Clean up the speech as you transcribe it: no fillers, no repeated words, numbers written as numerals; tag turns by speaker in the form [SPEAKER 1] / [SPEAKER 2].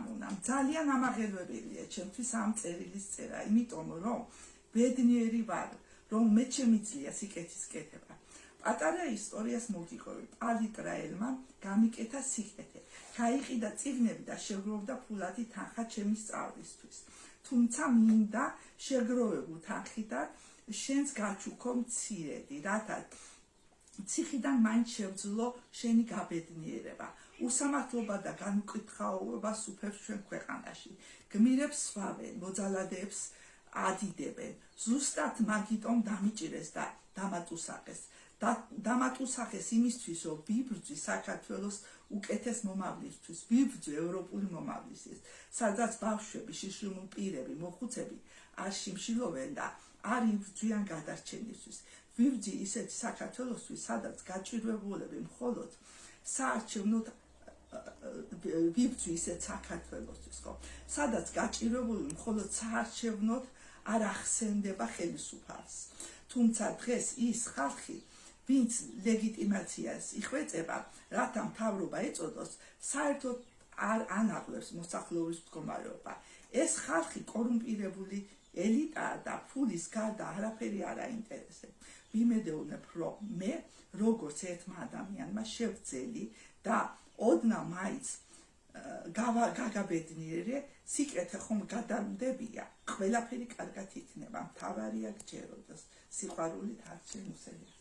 [SPEAKER 1] გამონამ. ძალიან ამაღელვებელია ჩემთვის ამ წერილის წერა, იმიტომ რომ ბედნიერი ვარ, რომ მე შემიძლია სიკეთის კეთება. პატარა ისტორიას მოგიყვები. პალიტრაელმა გამიკეთა სიკეთე. გაიყიდა წიგნები და შეგროვდა ფულადი თანხა ჩემი სწავლისთვის. თუმცა მინდა შეგროვებულ თანხიდან შენს გაჩუქო მცირედი, რათა ციხიდან მაინც შევძლო შენი გაბედნიერება. უსამართლობა და განუკითხაობა სუფევს ჩვენ ქვეყანაში. გმირებს სვავენ, მოძალადეებს ადიდებენ. ზუსტად მაგიტომ დამიჭირეს და დამატუსახეს. დამატუსახეს იმისთვის, რომ ვიბრძვი საქართველოს უკეთეს მომავლისთვის, ვიბრძვი ევროპული მომავლისთვის, სადაც ბავშვები, შიშრომილ პირები, მოხუცები არ შიმშილობენ და არ იბრძვიან გადარჩენისთვის. ვიბრძვი ისეთ საქართველოსთვის, სადაც გაჭირვებულები მხოლოდ საარჩევნოდ ვიბრძვი ისეთ საქართველოსთვის, სადაც გაჭირვებული მხოლოდ საარჩევნოდ არ ახსენდება ხელისუფალს. თუმცა დღეს ის ხალხი, ვინც ლეგიტიმაციას იხვეწება, რათა მთავრობა ეწოდოს, საერთოდ არ ანაღლებს მოსახლეობის მდგომარეობა. ეს ხალხი კორუმპირებული ელიტაა და ფულის გარდა არაფერი არ აინტერესებს. ვიმედოვნებ, რომ მე, როგორც ერთმა ადამიანმა შევძელი და ოდნა მაინც გაგაბედნიერე, სიკეთე ხომ გადამდებია, ყველაფერი კარგად იქნება, მთავარია გჯეროდოს, სიყვარულით არ შემოსელიათ.